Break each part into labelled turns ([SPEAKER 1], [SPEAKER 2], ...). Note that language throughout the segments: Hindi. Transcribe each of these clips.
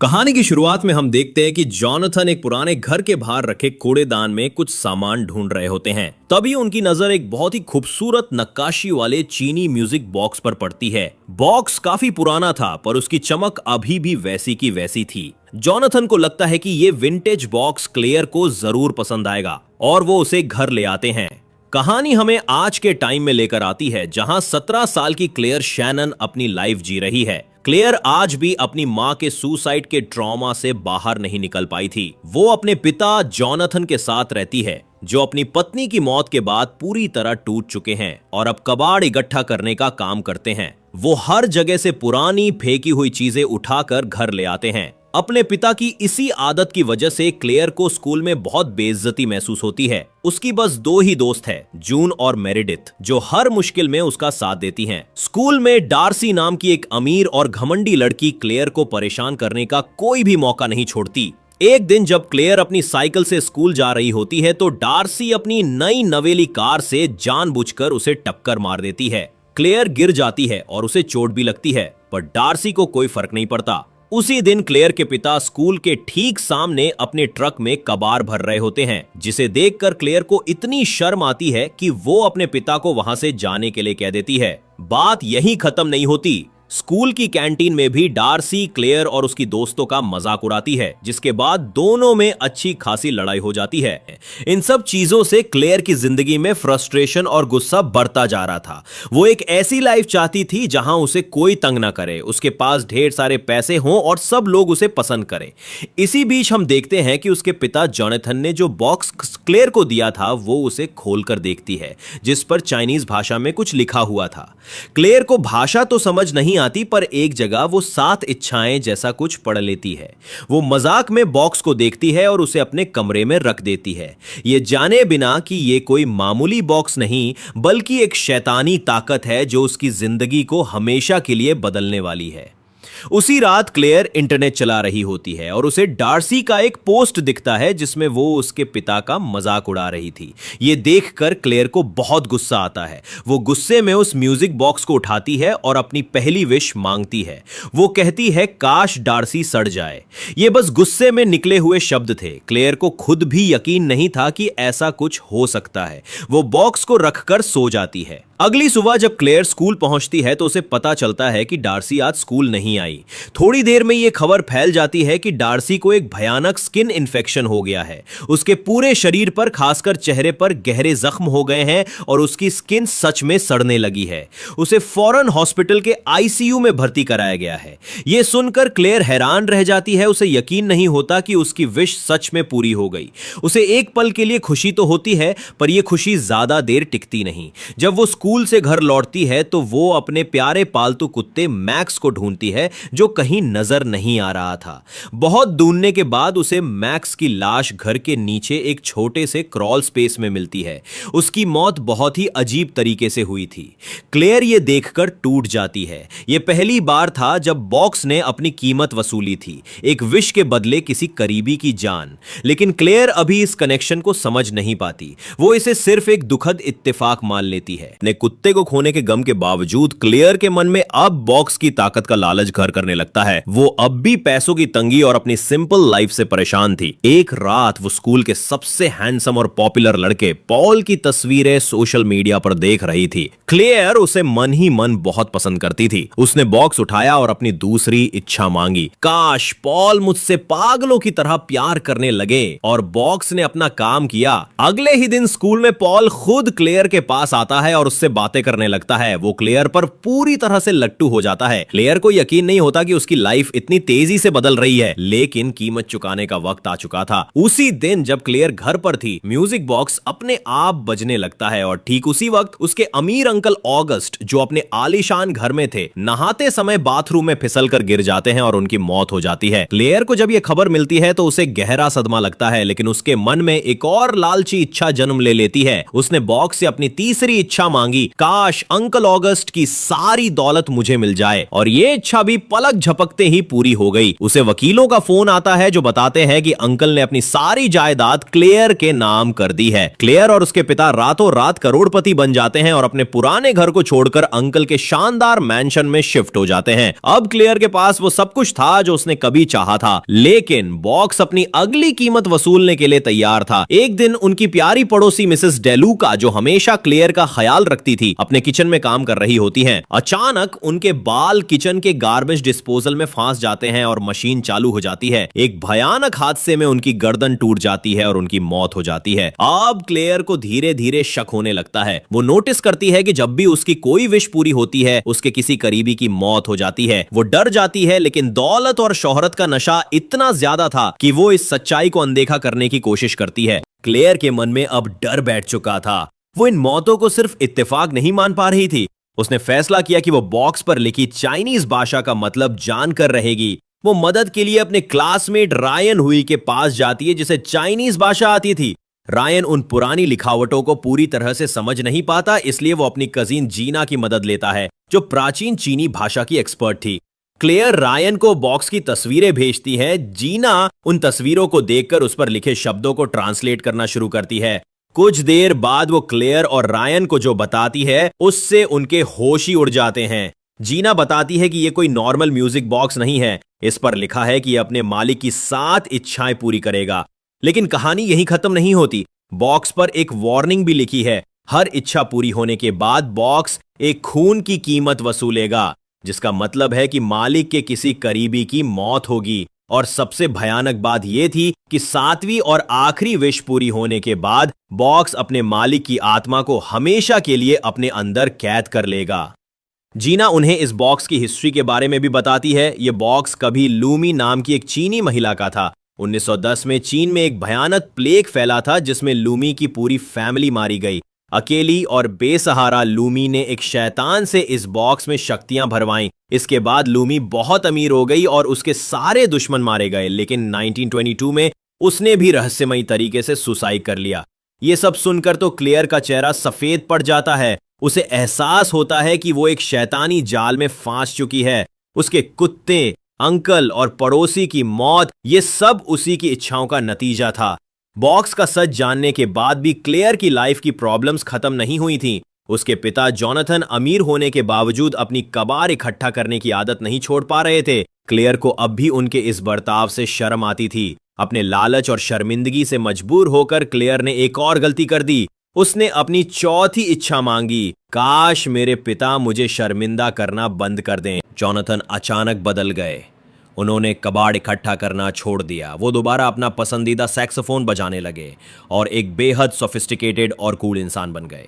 [SPEAKER 1] कहानी की शुरुआत में हम देखते हैं कि जॉनथन एक पुराने घर के बाहर रखे कूड़ेदान में कुछ सामान ढूंढ रहे होते हैं। तभी उनकी नजर एक बहुत ही खूबसूरत नक्काशी वाले चीनी म्यूजिक बॉक्स पर पड़ती है। बॉक्स काफी पुराना था पर उसकी चमक अभी भी वैसी की वैसी थी। जॉनथन को लगता है कि ये विंटेज बॉक्स क्लेयर को जरूर पसंद आएगा और वो उसे घर ले आते हैं। कहानी हमें आज के टाइम में लेकर आती है जहां 17 साल की क्लेयर शैनन अपनी लाइफ जी रही है। क्लेयर आज भी अपनी मां के सुसाइड के ट्रॉमा से बाहर नहीं निकल पाई थी। वो अपने पिता जॉनथन के साथ रहती है जो अपनी पत्नी की मौत के बाद पूरी तरह टूट चुके हैं और अब कबाड़ इकट्ठा करने का काम करते हैं। वो हर जगह से पुरानी फेंकी हुई चीजें उठाकर घर ले आते हैं। अपने पिता की इसी आदत की वजह से क्लेयर को स्कूल में बहुत बेइज्जती महसूस होती है। उसकी बस दो ही दोस्त है, जून और मेरिडिथ, जो हर मुश्किल में उसका साथ देती हैं। स्कूल में डार्सी नाम की एक अमीर और घमंडी लड़की क्लेयर को परेशान करने का कोई भी मौका नहीं छोड़ती। एक दिन जब क्लेयर अपनी साइकिल से स्कूल जा रही होती है तो डार्सी अपनी नई नवेली कार से जानबूझकर उसे टक्कर मार देती है। क्लेयर गिर जाती है और उसे चोट भी लगती है पर डार्सी को कोई फर्क नहीं पड़ता। उसी दिन क्लेयर के पिता स्कूल के ठीक सामने अपने ट्रक में कबाड़ भर रहे होते हैं, जिसे देखकर क्लेयर को इतनी शर्म आती है कि वो अपने पिता को वहां से जाने के लिए कह देती है। बात यहीं खत्म नहीं होती। स्कूल की कैंटीन में भी डार्सी क्लेयर और उसकी दोस्तों का मजाक उड़ाती है, जिसके बाद दोनों में अच्छी खासी लड़ाई हो जाती है। इन सब चीजों से क्लेयर की जिंदगी में फ्रस्ट्रेशन और गुस्सा बढ़ता जा रहा था। वो एक ऐसी लाइफ चाहती थी जहां उसे कोई तंग ना करे, उसके पास ढेर सारे पैसे हों और सब लोग उसे पसंद करें। इसी बीच हम देखते हैं कि उसके पिता जॉनथन ने जो बॉक्स क्लेयर को दिया था वो उसे खोलकर देखती है, जिस पर चाइनीज भाषा में कुछ लिखा हुआ था। क्लेयर को भाषा तो समझ नहीं आती पर एक जगह वो 7 इच्छाएं जैसा कुछ पढ़ लेती है। वो मजाक में बॉक्स को देखती है और उसे अपने कमरे में रख देती है, ये जाने बिना कि ये कोई मामूली बॉक्स नहीं बल्कि एक शैतानी ताकत है जो उसकी जिंदगी को हमेशा के लिए बदलने वाली है। उसी रात क्लेयर इंटरनेट चला रही होती है और उसे डार्सी का एक पोस्ट दिखता है जिसमें वो उसके पिता का मजाक उड़ा रही थी। ये देखकर क्लेयर को बहुत गुस्सा आता है। वो गुस्से में उस म्यूजिक बॉक्स को उठाती है और अपनी पहली विश मांगती है। वो कहती है काश डार्सी सड़ जाए। ये बस गुस्से में निकले हुए शब्द थे। क्लेयर को खुद भी यकीन नहीं था कि ऐसा कुछ हो सकता है। वो बॉक्स को रखकर सो जाती है। अगली सुबह जब क्लेयर स्कूल पहुंचती है तो उसे पता चलता है कि डार्सी आज स्कूल नहीं आई। थोड़ी देर में यह खबर फैल जाती है कि डार्सी को एक भयानक स्किन इन्फेक्शन हो गया है। उसके पूरे शरीर पर खासकर चेहरे पर गहरे जख्म हो गए हैं और उसकी स्किन सच में सड़ने लगी है। उसे फौरन हॉस्पिटल के आईसीयू में भर्ती कराया गया है। यह सुनकर क्लेयर हैरान रह जाती है। उसे यकीन नहीं होता कि उसकी विश सच में पूरी हो गई। उसे एक पल के लिए खुशी तो होती है पर यह खुशी ज्यादा देर टिकती नहीं। जब वो स्कूल से घर लौटती है तो वो अपने प्यारे पालतू कुत्ते मैक्स को ढूंढती है जो कहीं नजर नहीं आ रहा था। बहुत ढूंढने के बाद उसे मैक्स की लाश घर के नीचे एक छोटे से क्रॉल स्पेस में मिलती है। उसकी मौत बहुत ही अजीब तरीके से हुई थी। क्लेयर ये देखकर टूट जाती है। यह पहली बार था जब बॉक्स ने अपनी कीमत वसूली थी, एक विश के बदले किसी करीबी की जान। लेकिन क्लेयर अभी इस कनेक्शन को समझ नहीं पाती। वो इसे सिर्फ एक दुखद इत्तेफाक मान लेती है। अपने कुत्ते को खोने के गम के बावजूद क्लेयर के मन में अब बॉक्स की ताकत का लालच घर करने लगता है। वो अब भी पैसों की तंगी और अपनी सिंपल लाइफ से परेशान थी। एक रात वो स्कूल के सबसे हैंडसम और पॉपुलर लड़के पॉल की तस्वीरें सोशल मीडिया पर देख रही थी। क्लेयर उसे मन ही मन बहुत पसंद करती थी। उसने बॉक्स उठाया और अपनी दूसरी इच्छा मांगी, काश पॉल मुझसे पागलों की तरह प्यार करने लगे। और बॉक्स ने अपना काम किया। अगले ही दिन स्कूल में पॉल खुद क्लेयर के पास आता है और उससे बातें करने लगता है। वो क्लेयर पर पूरी तरह से लट्टू हो जाता है। क्लेयर को यकीन नहीं होता कि उसकी लाइफ इतनी तेजी से बदल रही है, लेकिन कीमत चुकाने का वक्त आ चुका था। उसी दिन जब क्लेयर घर पर थी, म्यूजिक बॉक्स अपने आप बजने लगता है और ठीक उसी वक्त उसके अमीर अंकल ऑगस्ट, जो अपने आलीशान घर में थे, नहाते समय बाथरूम में फिसलकर गिर जाते हैं और उनकी मौत हो जाती है। क्लेयर को जब यह खबर मिलती है तो उसे गहरा सदमा लगता है, लेकिन उसके मन में एक और लालची इच्छा जन्म ले लेती है। उसने बॉक्स से अपनी तीसरी इच्छा मांगी मांगी, काश अंकल ऑगस्ट की सारी दौलत मुझे मिल जाए, और ये इच्छा भी पलक झपकते ही पूरी हो गई। उसे वकीलों का फोन आता है जो बताते हैं कि अंकल ने अपनी सारी जायदाद क्लेयर के नाम कर दी है। क्लेयर और उसके पिता रातों रात करोड़पति बन जाते हैं और अपने पुराने घर को छोड़कर अंकल के शानदार मैंशन में शिफ्ट हो जाते हैं। अब क्लेयर के पास वो सब कुछ था जो उसने कभी चाहा था, लेकिन बॉक्स अपनी अगली कीमत वसूलने के लिए तैयार था। एक दिन उनकी प्यारी पड़ोसी मिसेस डेलूका, जो हमेशा क्लेयर का ख्याल रखती थी, अपने किचन में काम कर रही होती हैं। अचानक उनके बाल किचन के गार्बेज डिस्पोजल में फंस जाते हैं और मशीन चालू हो जाती है। एक भयानक हादसे में उनकी गर्दन टूट जाती है और उनकी मौत हो जाती है। अब क्लेयर को धीरे धीरे शक होने लगता है। वो नोटिस करती है कि जब भी उसकी कोई विश पूरी होती है, उसके किसी करीबी की मौत हो जाती है। वो डर जाती है, लेकिन दौलत और शोहरत का नशा इतना ज्यादा था कि वो इस सच्चाई को अनदेखा करने की कोशिश करती है। क्लेयर के मन में अब डर बैठ चुका था। वो इन मौतों को सिर्फ इत्तेफाक नहीं मान पा रही थी। उसने फैसला किया कि वो बॉक्स पर लिखी चाइनीज भाषा का मतलब जानकर रहेगी। वो मदद के लिए अपने क्लासमेट रायन हुई के पास जाती है, जिसे चाइनीज भाषा आती थी। रायन उन पुरानी लिखावटों को पूरी तरह से समझ नहीं पाता, इसलिए वो अपनी कजिन जीना की मदद लेता है, जो प्राचीन चीनी भाषा की एक्सपर्ट थी। क्लेयर रायन को बॉक्स की तस्वीरें भेजती है। जीना उन तस्वीरों को देखकर उस पर लिखे शब्दों को ट्रांसलेट करना शुरू करती है। कुछ देर बाद वो क्लेयर और रायन को जो बताती है, उससे उनके होश ही उड़ जाते हैं। जीना बताती है कि यह कोई नॉर्मल म्यूजिक बॉक्स नहीं है। इस पर लिखा है कि यह अपने मालिक की 7 इच्छाएं पूरी करेगा। लेकिन कहानी यहीं खत्म नहीं होती। बॉक्स पर एक वार्निंग भी लिखी है। हर इच्छा पूरी होने के बाद बॉक्स एक खून की कीमत वसूलेगा, जिसका मतलब है कि मालिक के किसी करीबी की मौत होगी। और सबसे भयानक बात यह थी कि 7वीं और आखिरी विश पूरी होने के बाद बॉक्स अपने मालिक की आत्मा को हमेशा के लिए अपने अंदर कैद कर लेगा। जीना उन्हें इस बॉक्स की हिस्ट्री के बारे में भी बताती है। यह बॉक्स कभी लूमी नाम की एक चीनी महिला का था। 1910 में चीन में एक भयानक प्लेग फैला था, जिसमें लूमी की पूरी फैमिली मारी गई। अकेली और बेसहारा लूमी ने एक शैतान से इस बॉक्स में शक्तियां भरवाईं। इसके बाद लूमी बहुत अमीर हो गई और उसके सारे दुश्मन मारे गए, लेकिन 1922 में उसने भी रहस्यमयी तरीके से सुसाइड कर लिया। यह सब सुनकर तो क्लेयर का चेहरा सफेद पड़ जाता है। उसे एहसास होता है कि वो एक शैतानी जाल में फंस चुकी है। उसके कुत्ते, अंकल और पड़ोसी की मौत, ये सब उसी की इच्छाओं का नतीजा था। बॉक्स का सच जानने के बाद भी क्लेयर की लाइफ की प्रॉब्लम्स खत्म नहीं हुई थीं। उसके पिता जॉनथन अमीर होने के बावजूद अपनी कबार इकट्ठा करने की आदत नहीं छोड़ पा रहे थे। क्लेयर को अब भी उनके इस बर्ताव से शर्म आती थी। अपने लालच और शर्मिंदगी से मजबूर होकर क्लेयर ने एक और गलती कर दी। उसने अपनी चौथी इच्छा मांगी, काश मेरे पिता मुझे शर्मिंदा करना बंद कर दें। जॉनथन अचानक बदल गए। उन्होंने कबाड़ इकट्ठा करना छोड़ दिया। वो दोबारा अपना पसंदीदा सैक्सोफोन बजाने लगे और एक बेहद सोफिस्टिकेटेड और कूल इंसान बन गए।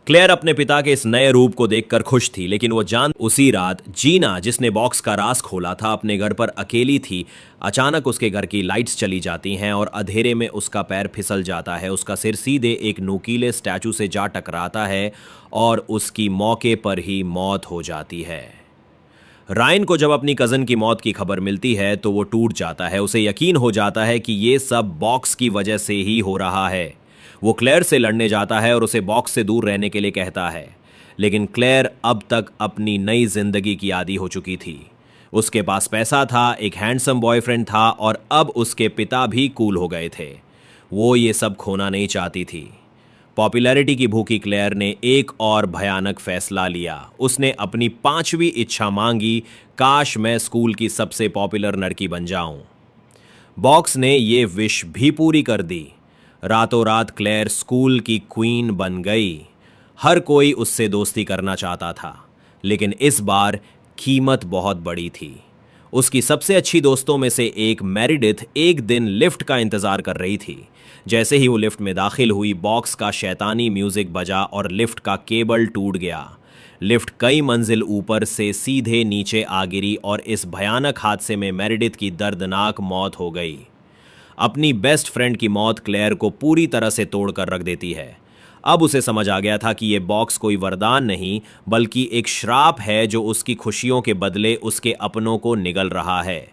[SPEAKER 1] क्लेयर अपने पिता के इस नए रूप को देखकर खुश थी, लेकिन वो उसी रात जीना, जिसने बॉक्स का राज खोला था, अपने घर पर अकेली थी। अचानक उसके घर की लाइट्स चली जाती हैं और अंधेरे में उसका पैर फिसल जाता है। उसका सिर सीधे एक नुकीले स्टैचू से जा टकराता है और उसकी मौके पर ही मौत हो जाती है। रायन को जब अपनी कज़न की मौत की खबर मिलती है तो वो टूट जाता है। उसे यकीन हो जाता है कि ये सब बॉक्स की वजह से ही हो रहा है। वो क्लेयर से लड़ने जाता है और उसे बॉक्स से दूर रहने के लिए कहता है, लेकिन क्लेयर अब तक अपनी नई जिंदगी की आदी हो चुकी थी। उसके पास पैसा था, एक हैंडसम बॉयफ्रेंड था और अब उसके पिता भी कूल हो गए थे। वो ये सब खोना नहीं चाहती थी। पॉपुलैरिटी की भूखी क्लेयर ने एक और भयानक फैसला लिया। उसने अपनी 5वीं इच्छा मांगी, काश मैं स्कूल की सबसे पॉपुलर लड़की बन जाऊं। बॉक्स ने ये विश भी पूरी कर दी। रातों रात क्लेयर स्कूल की क्वीन बन गई। हर कोई उससे दोस्ती करना चाहता था, लेकिन इस बार कीमत बहुत बड़ी थी। उसकी सबसे अच्छी दोस्तों में से एक मेरिडिथ एक दिन लिफ्ट का इंतजार कर रही थी। जैसे ही वो लिफ्ट में दाखिल हुई, बॉक्स का शैतानी म्यूजिक बजा और लिफ्ट का केबल टूट गया। लिफ्ट कई मंजिल ऊपर से सीधे नीचे आ गिरी और इस भयानक हादसे में मेरिडिथ की दर्दनाक मौत हो गई। अपनी बेस्ट फ्रेंड की मौत क्लेयर को पूरी तरह से तोड़कर रख देती है। अब उसे समझ आ गया था कि यह बॉक्स कोई वरदान नहीं, बल्कि एक श्राप है जो उसकी खुशियों के बदले उसके अपनों को निगल रहा है।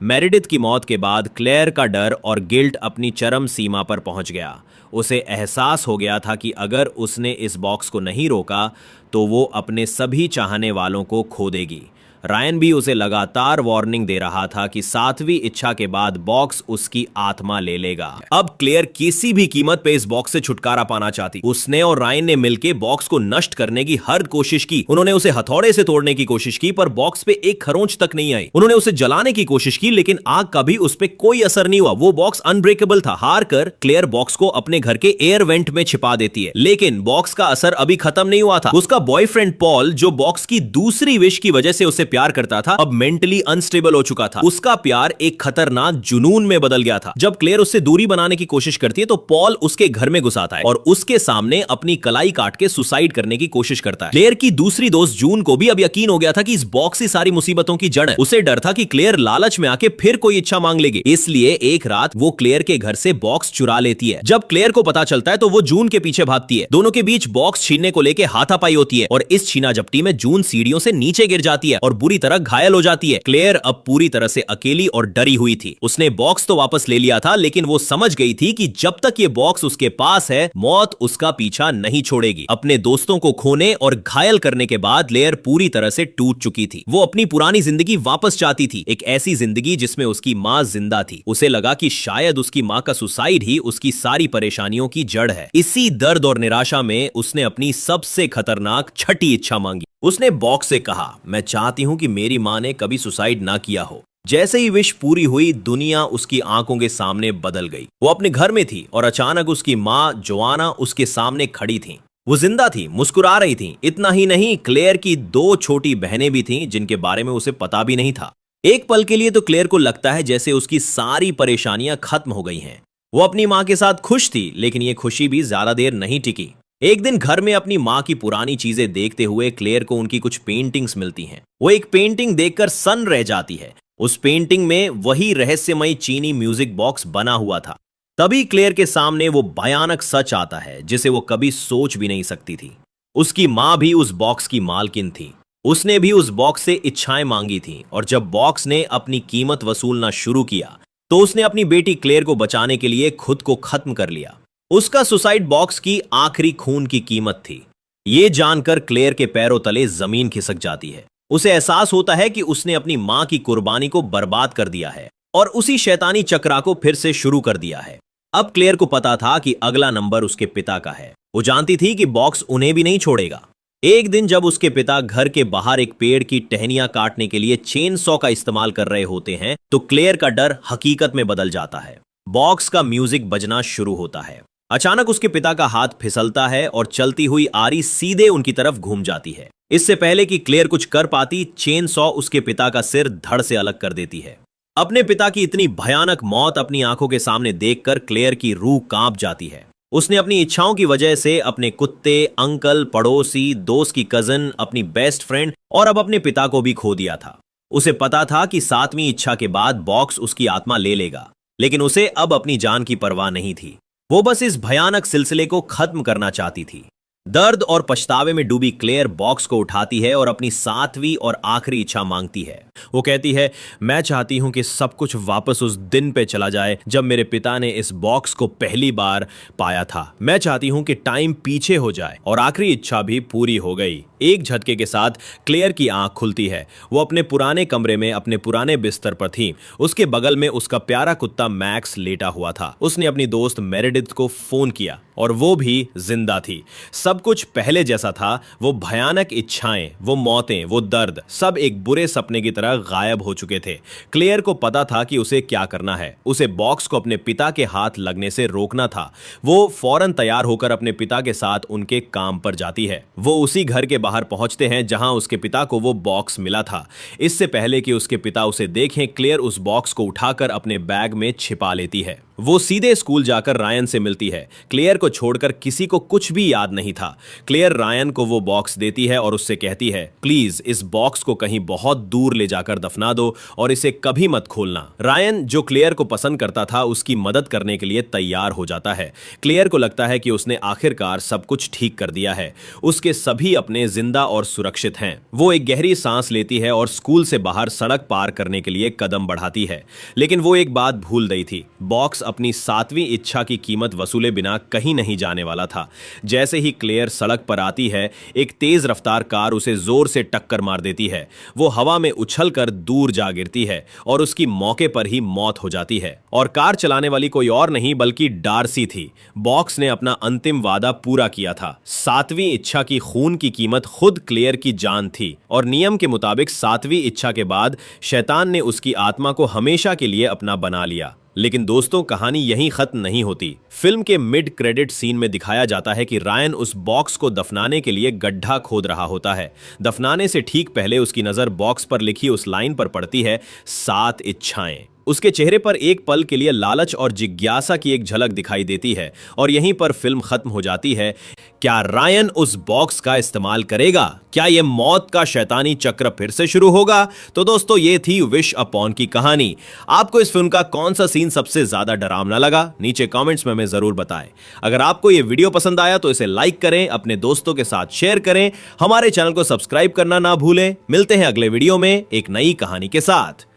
[SPEAKER 1] मेरिडिथ की मौत के बाद क्लेयर का डर और गिल्ट अपनी चरम सीमा पर पहुंच गया। उसे एहसास हो गया था कि अगर उसने इस बॉक्स को नहीं रोका तो वो अपने सभी चाहने वालों को खो देगी। रायन भी उसे लगातार वार्निंग दे रहा था कि 7वीं इच्छा के बाद बॉक्स उसकी आत्मा ले लेगा। अब क्लेयर किसी भी कीमत पे इस बॉक्स से छुटकारा पाना चाहती। उसने और रायन ने मिलकर बॉक्स को नष्ट करने की हर कोशिश की। उन्होंने उसे हथौड़े से तोड़ने की कोशिश की पर बॉक्स पे एक खरोंच तक नहीं आई। उन्होंने उसे जलाने की कोशिश की लेकिन आग का भी उस पे कोई असर नहीं हुआ। वो बॉक्स अनब्रेकेबल था। हार कर क्लेयर बॉक्स को अपने घर के एयर वेंट में छिपा देती है। लेकिन बॉक्स का असर अभी खत्म नहीं हुआ था। उसका बॉयफ्रेंड पॉल, जो बॉक्स की दूसरी विश की वजह से उसे प्यार करता था, अब मेंटली अनस्टेबल हो चुका था। उसका प्यार एक खतरनाक जुनून में बदल गया था। जब क्लेयर उससे दूरी बनाने की कोशिश करती है तो पॉल उसके घर में घुस आता है और उसके सामने अपनी कलाई काट के सुसाइड करने की कोशिश करता है। क्लेयर की दूसरी दोस्त जून को भी अब यकीन हो गया था कि इस बॉक्स ही सारी मुसीबतों की जड़ है। उसे डर था कि क्लेयर लालच में आके फिर कोई इच्छा मांग लेगी, इसलिए एक रात वो क्लेयर के घर से बॉक्स चुरा लेती है। जब क्लेयर को पता चलता है तो वो जून के पीछे भागती है। दोनों के बीच बॉक्स छीनने को लेकर हाथापाई होती है और इस छीना झपटी में जून सीढ़ियों से नीचे गिर जाती है और बुरी तरह घायल हो जाती है। क्लेयर अब पूरी तरह से अकेली और डरी हुई थी। उसने बॉक्स तो वापस ले लिया था लेकिन वो समझ गई थी कि जब तक ये बॉक्स उसके पास है मौत उसका पीछा नहीं छोड़ेगी। अपने दोस्तों को खोने और घायल करने के बाद क्लेयर पूरी तरह से टूट चुकी थी। वो अपनी पुरानी जिंदगी वापस चाहती थी, एक ऐसी जिंदगी जिसमें उसकी मां जिंदा थी। उसे लगा कि शायद उसकी मां का सुसाइड ही उसकी सारी परेशानियों की जड़ है। इसी दर्द और निराशा में उसने अपनी सबसे खतरनाक छठी इच्छा मांगी। उसने बॉक्स से कहा, मैं चाहती हूं कि मेरी मां ने कभी सुसाइड ना किया हो। जैसे ही विश पूरी हुई दुनिया उसकी आंखों के सामने बदल गई। वो अपने घर में थी और अचानक उसकी मां जोआना उसके सामने खड़ी थी। वो जिंदा थी, मुस्कुरा रही थी। इतना ही नहीं, क्लेयर की 2 छोटी बहनें भी थीं जिनके बारे में उसे पता भी नहीं था। एक पल के लिए तो क्लेयर को लगता है जैसे उसकी सारी परेशानियां खत्म हो गई हैं। वो अपनी मां के साथ खुश थी लेकिन ये खुशी भी ज्यादा देर नहीं टिकी। एक दिन घर में अपनी मां की पुरानी चीजें देखते हुए क्लेयर को उनकी कुछ पेंटिंग्स मिलती हैं। वो एक पेंटिंग देखकर सन्न रह जाती है। उस पेंटिंग में वही रहस्यमयी चीनी म्यूजिक बॉक्स बना हुआ था। तभी क्लेयर के सामने वो भयानक सच आता है जिसे वो कभी सोच भी नहीं सकती थी। उसकी मां भी उस बॉक्स की मालकिन थी। उसने भी उस बॉक्स से इच्छाएं मांगी थीं और जब बॉक्स ने अपनी कीमत वसूलना शुरू किया तो उसने अपनी बेटी क्लेयर को बचाने के लिए खुद को खत्म कर लिया। उसका सुसाइड बॉक्स की आखिरी खून की कीमत थी। ये जानकर क्लेयर के पैरों तले जमीन खिसक जाती है। उसे एहसास होता है कि उसने अपनी मां की कुर्बानी को बर्बाद कर दिया है और उसी शैतानी चक्रा को फिर से शुरू कर दिया है। अब क्लेयर को पता था कि अगला नंबर उसके पिता का है। वो जानती थी कि बॉक्स उन्हें भी नहीं छोड़ेगा। एक दिन जब उसके पिता घर के बाहर एक पेड़ की टहनियां काटने के लिए चेन सॉ का इस्तेमाल कर रहे होते हैं तो क्लेयर का डर हकीकत में बदल जाता है। बॉक्स का म्यूजिक बजना शुरू होता है। अचानक उसके पिता का हाथ फिसलता है और चलती हुई आरी सीधे उनकी तरफ घूम जाती है। इससे पहले कि क्लेयर कुछ कर पाती, चेन सॉ उसके पिता का सिर धड़ से अलग कर देती है। अपने पिता की इतनी भयानक मौत अपनी आंखों के सामने देखकर क्लेयर की रूह कांप जाती है। उसने अपनी इच्छाओं की वजह से अपने कुत्ते, अंकल, पड़ोसी, दोस्त की कजन, अपनी बेस्ट फ्रेंड और अब अपने पिता को भी खो दिया था। उसे पता था कि 7वीं इच्छा के बाद बॉक्स उसकी आत्मा ले लेगा, लेकिन उसे अब अपनी जान की परवाह नहीं थी। वो बस इस भयानक सिलसिले को खत्म करना चाहती थी। दर्द और पछतावे में डूबी क्लेयर बॉक्स को उठाती है और अपनी 7वीं और आखिरी इच्छा मांगती है। वो कहती है, मैं चाहती हूं कि सब कुछ वापस उस दिन पे चला जाए जब मेरे पिता ने इस बॉक्स को पहली बार पाया था। मैं चाहती हूं कि टाइम पीछे हो जाए और आखिरी इच्छा भी पूरी हो गई। एक झटके के साथ क्लेयर की आंख खुलती है। वो अपने पुराने कमरे में अपने पुराने बिस्तर पर थी। उसके बगल में उसका प्यारा कुत्ता मैक्स लेटा हुआ था। उसने अपनी दोस्त मेरेडिथ को फोन किया और वो भी जिंदा थी। सब कुछ पहले जैसा था। वो भयानक इच्छाएं, वो मौतें, वो दर्द, सब एक बुरे सपने की तरह गायब हो चुके थे। क्लेयर को पता था कि उसे क्या करना है। उसे बॉक्स को अपने पिता के हाथ लगने से रोकना था। वो फौरन तैयार होकर अपने पिता के साथ उनके काम पर जाती है। वो उसी घर के बाहर पहुंचते हैं जहां उसके पिता को वो बॉक्स मिला था। इससे पहले कि उसके पिता उसे देखें, क्लेयर उस बॉक्स को उठाकर अपने बैग में छिपा लेती है। वो सीधे स्कूल जाकर रायन से मिलती है। क्लेयर को छोड़कर किसी को कुछ भी याद नहीं था। क्लेयर रायन को वो बॉक्स देती है और उससे कहती है, प्लीज इस बॉक्स को कहीं बहुत दूर ले जाकर दफना दो और इसे कभी मत खोलना। रायन, जो क्लेयर को पसंद करता था, उसकी मदद करने के लिए तैयार हो जाता है। क्लेयर को लगता है कि उसने आखिरकार सब कुछ ठीक कर दिया है। उसके सभी अपने जिंदा और सुरक्षित हैं। वो एक गहरी सांस लेती है और स्कूल से बाहर सड़क पार करने के लिए कदम बढ़ाती है। लेकिन वो एक बात भूल गई थी, बॉक्स अपनी 7वीं इच्छा की कीमत वसूले बिना कहीं नहीं जाने वाला था। जैसे ही क्लेयर सड़क पर आती है, एक तेज रफ्तार कार उसे जोर से टक्कर मार देती है। वो हवा में उछलकर दूर जा गिरती है और उसकी मौके पर ही मौत हो जाती है। और कार चलाने वाली कोई और नहीं बल्कि डार्सी थी। बॉक्स ने अपना अंतिम वादा पूरा किया था। 7वीं इच्छा की खून की कीमत खुद क्लेयर की जान थी और नियम के मुताबिक 7वीं इच्छा के बाद शैतान ने उसकी आत्मा को हमेशा के लिए अपना बना लिया। लेकिन दोस्तों, कहानी यहीं खत्म नहीं होती। फिल्म के मिड क्रेडिट सीन में दिखाया जाता है कि रायन उस बॉक्स को दफनाने के लिए गड्ढा खोद रहा होता है। दफनाने से ठीक पहले उसकी नजर बॉक्स पर लिखी उस लाइन पर पड़ती है, 7 इच्छाएं। उसके चेहरे पर एक पल के लिए लालच और जिज्ञासा की एक झलक दिखाई देती है और यहीं पर फिल्म खत्म हो जाती है। क्या रायन उस बॉक्स का इस्तेमाल करेगा? क्या यह मौत का शैतानी चक्र फिर से शुरू होगा? तो दोस्तों, ये थी विश अपॉन की कहानी। आपको इस फिल्म का कौन सा सीन सबसे ज्यादा डरावना लगा? नीचे कमेंट्स में हमें जरूर बताएं। अगर आपको यह वीडियो पसंद आया तो इसे लाइक करें, अपने दोस्तों के साथ शेयर करें, हमारे चैनल को सब्सक्राइब करना ना भूलें। मिलते हैं अगले वीडियो में एक नई कहानी के साथ।